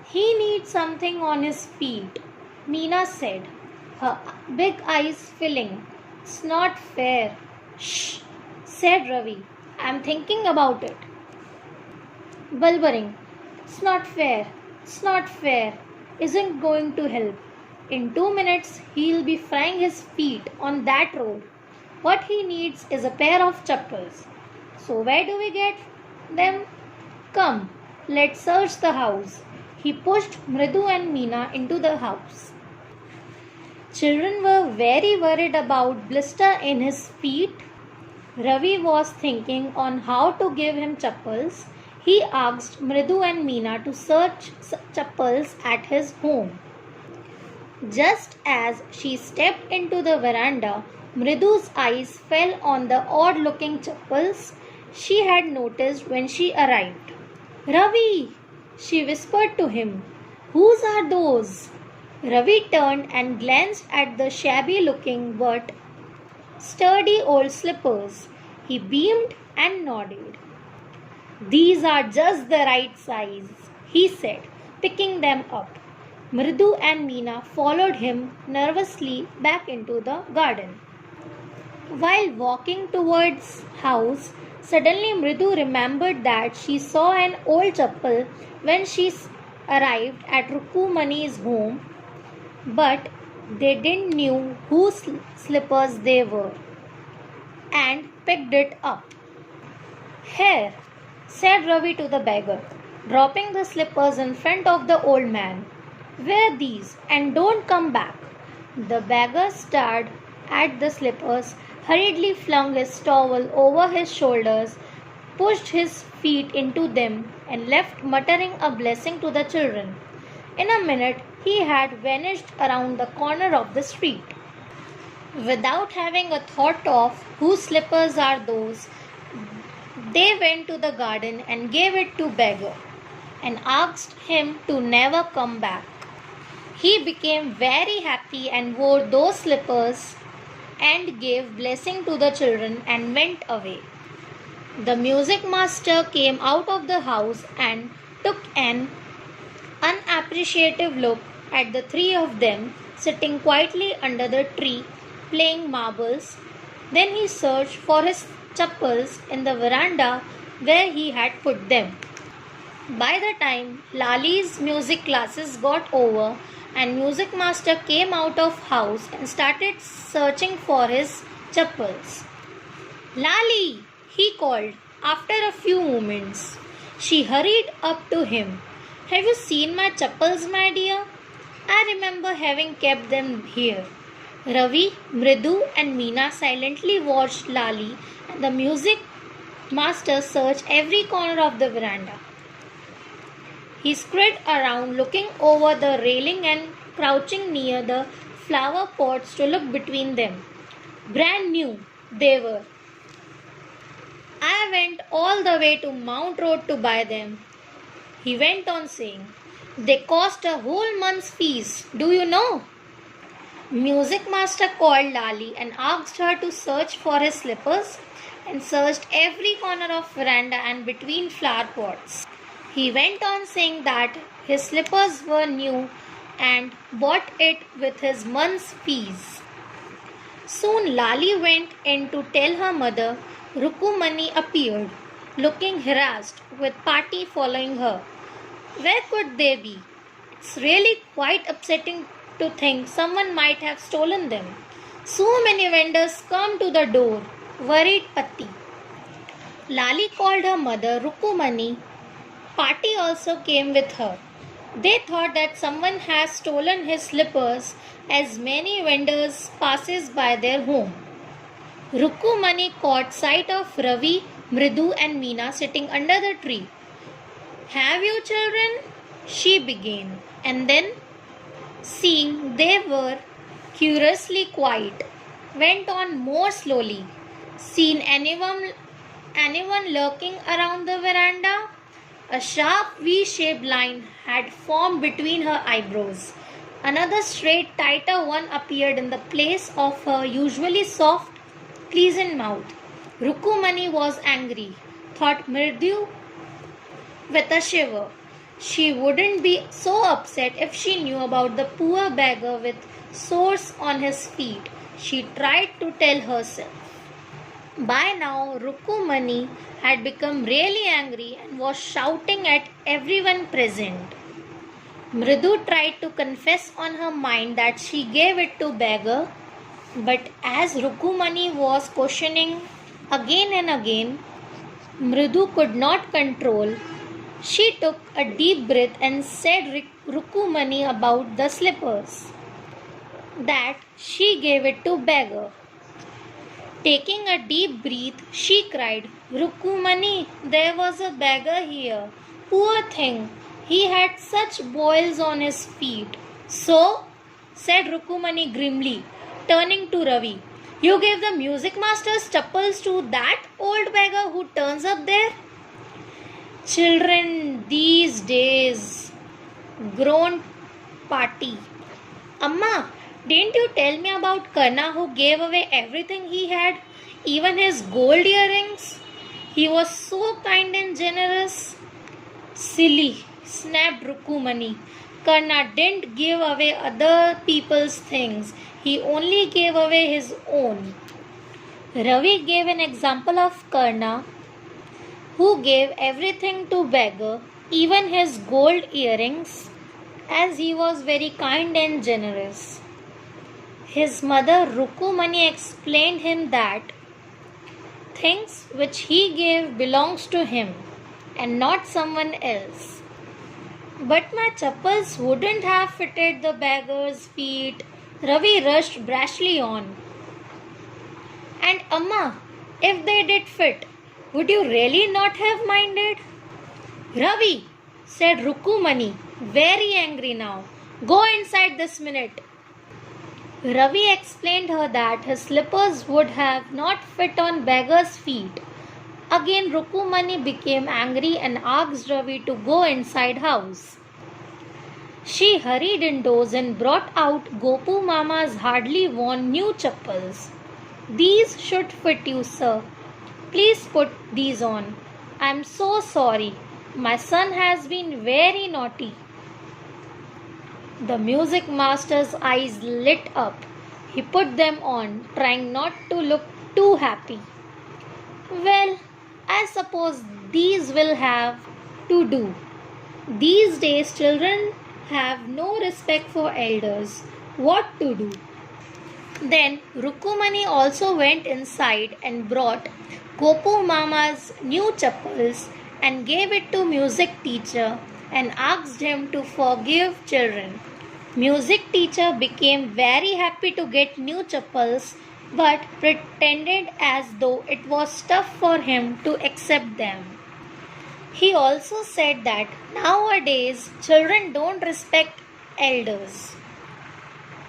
He needs something on his feet, Meena said, her big eyes filling. It's not fair. Shh, said Ravi. I'm thinking about it. Bulbering. It's not fair. It's not fair. Isn't going to help. In 2 minutes, he'll be frying his feet on that road. What he needs is a pair of chappals. So, where do we get them? Come, let's search the house. He pushed Mridu and Meena into the house. Children were very worried about blister in his feet. Ravi was thinking on how to give him chappals. He asked Mridu and Meena to search chappals at his home. Just as she stepped into the veranda, Mridu's eyes fell on the odd-looking chappals she had noticed when she arrived. Ravi, she whispered to him. Whose are those? Ravi turned and glanced at the shabby-looking but sturdy old slippers. He beamed and nodded. These are just the right size, he said, picking them up. Mridu and Meena followed him nervously back into the garden. While walking towards house, suddenly Mridu remembered that she saw an old chappal when she arrived at Rukumani's home, but they didn't know whose slippers they were, and picked it up. Here, said Ravi to the beggar, dropping the slippers in front of the old man. Wear these and don't come back. The beggar stared at the slippers, hurriedly flung his towel over his shoulders, pushed his feet into them, and left muttering a blessing to the children. In a minute, he had vanished around the corner of the street. Without having a thought of whose slippers are those, they went to the garden and gave it to beggar and asked him to never come back. He became very happy and wore those slippers and gave blessing to the children and went away. The music master came out of the house and took an unappreciative look at the three of them sitting quietly under the tree playing marbles. Then he searched for his chappals in the veranda where he had put them. By the time Lali's music classes got over and music master came out of house and started searching for his chappals. Lali, he called after a few moments. She hurried up to him. Have you seen my chappals, my dear? I remember having kept them here. Ravi, Mridu and Meena silently watched Lali and the music master search every corner of the veranda. He scurried around looking over the railing and crouching near the flower pots to look between them. Brand new they were. I went all the way to Mount Road to buy them. He went on saying, they cost a whole month's fees, do you know? Music master called Lali and asked her to search for his slippers and searched every corner of veranda and between flower pots. He went on saying that his slippers were new and bought it with his month's fees. Soon Lali went in to tell her mother. Rukumani appeared, looking harassed, with party following her. Where could they be? It's really quite upsetting to think someone might have stolen them. So many vendors come to the door, worried Patti. Lali called her mother Rukumani. Party also came with her. They thought that someone has stolen his slippers as many vendors passes by their home. Rukumani caught sight of Ravi, Mridu and Meena sitting under the tree. Have you children? She began, and then, seeing they were curiously quiet, went on more slowly. Seen anyone lurking around the veranda? A sharp V-shaped line had formed between her eyebrows. Another straight, tighter one appeared in the place of her usually soft, pleasant mouth. Rukumani was angry, thought Mridu with a shiver. She wouldn't be so upset if she knew about the poor beggar with sores on his feet, she tried to tell herself. By now, Rukumani had become really angry and was shouting at everyone present. Mridu tried to confess on her mind that she gave it to beggar, but as Rukumani was questioning again and again, Mridu could not control. She took a deep breath and said Rukumani about the slippers, that she gave it to beggar. Taking a deep breath, she cried, Rukumani, there was a beggar here. Poor thing, he had such boils on his feet. So, said Rukumani grimly, turning to Ravi, you gave the music master's chappals to that old beggar who turns up there? Children these days, groaned Pati. Amma, didn't you tell me about Karna who gave away everything he had, even his gold earrings? He was so kind and generous. Silly, snapped Rukumani. Karna didn't give away other people's things. He only gave away his own. Ravi gave an example of Karna who gave everything to beggar, even his gold earrings, as he was very kind and generous. His mother Rukumani explained him that things which he gave belongs to him and not someone else. But my chappals wouldn't have fitted the beggar's feet, Ravi rushed brashly on. And Amma, if they did fit, would you really not have minded? Ravi, said Rukumani, very angry now. Go inside this minute. Ravi explained her that his slippers would have not fit on beggar's feet. Again Rukumani became angry and asked Ravi to go inside house. She hurried indoors and brought out Gopu Mama's hardly worn new chappals. These should fit you, sir. Please put these on. I am so sorry. My son has been very naughty. The music master's eyes lit up. He put them on, trying not to look too happy. Well, I suppose these will have to do. These days, children have no respect for elders. What to do? Then Rukumani also went inside and brought Gopu Mama's new chappals and gave it to music teacher and asked him to forgive children. Music teacher became very happy to get new chappals but pretended as though it was tough for him to accept them. He also said that nowadays children don't respect elders.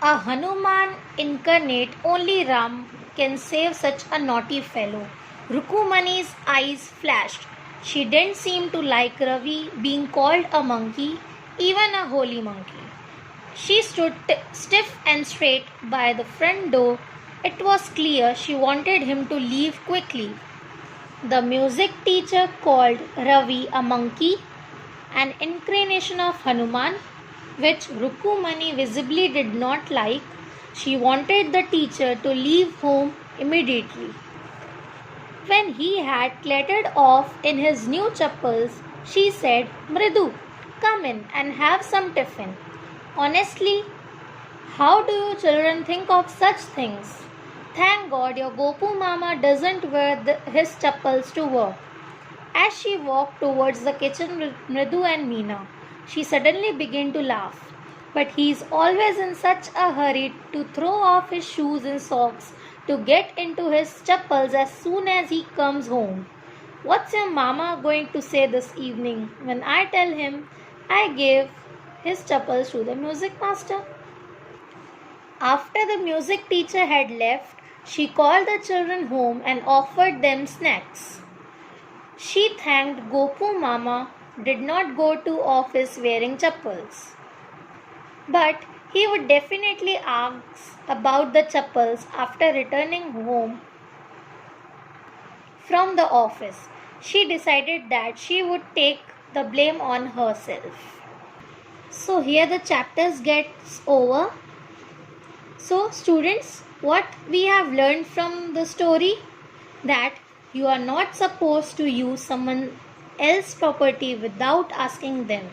A Hanuman incarnate, only Ram can save such a naughty fellow. Rukumani's eyes flashed. She didn't seem to like Ravi being called a monkey, even a holy monkey. She stood stiff and straight by the front door. It was clear she wanted him to leave quickly. The music teacher called Ravi a monkey, an incarnation of Hanuman, which Rukumani visibly did not like. She wanted the teacher to leave home immediately. When he had clattered off in his new chappals, she said, Mridu, come in and have some tiffin. Honestly, how do you children think of such things? Thank God your Gopu Mama doesn't wear his chappals to work. As she walked towards the kitchen with Mridu and Meena, she suddenly began to laugh. But he is always in such a hurry to throw off his shoes and socks to get into his chappals as soon as he comes home. What's your mama going to say this evening when I tell him I gave his chappals to the music master? After the music teacher had left, she called the children home and offered them snacks. She thanked Gopu Mama did not go to office wearing chappals. But he would definitely ask about the chappals after returning home from the office. She decided that she would take the blame on herself. So here the chapters gets over. So students, what we have learned from the story, that you are not supposed to use someone else's property without asking them.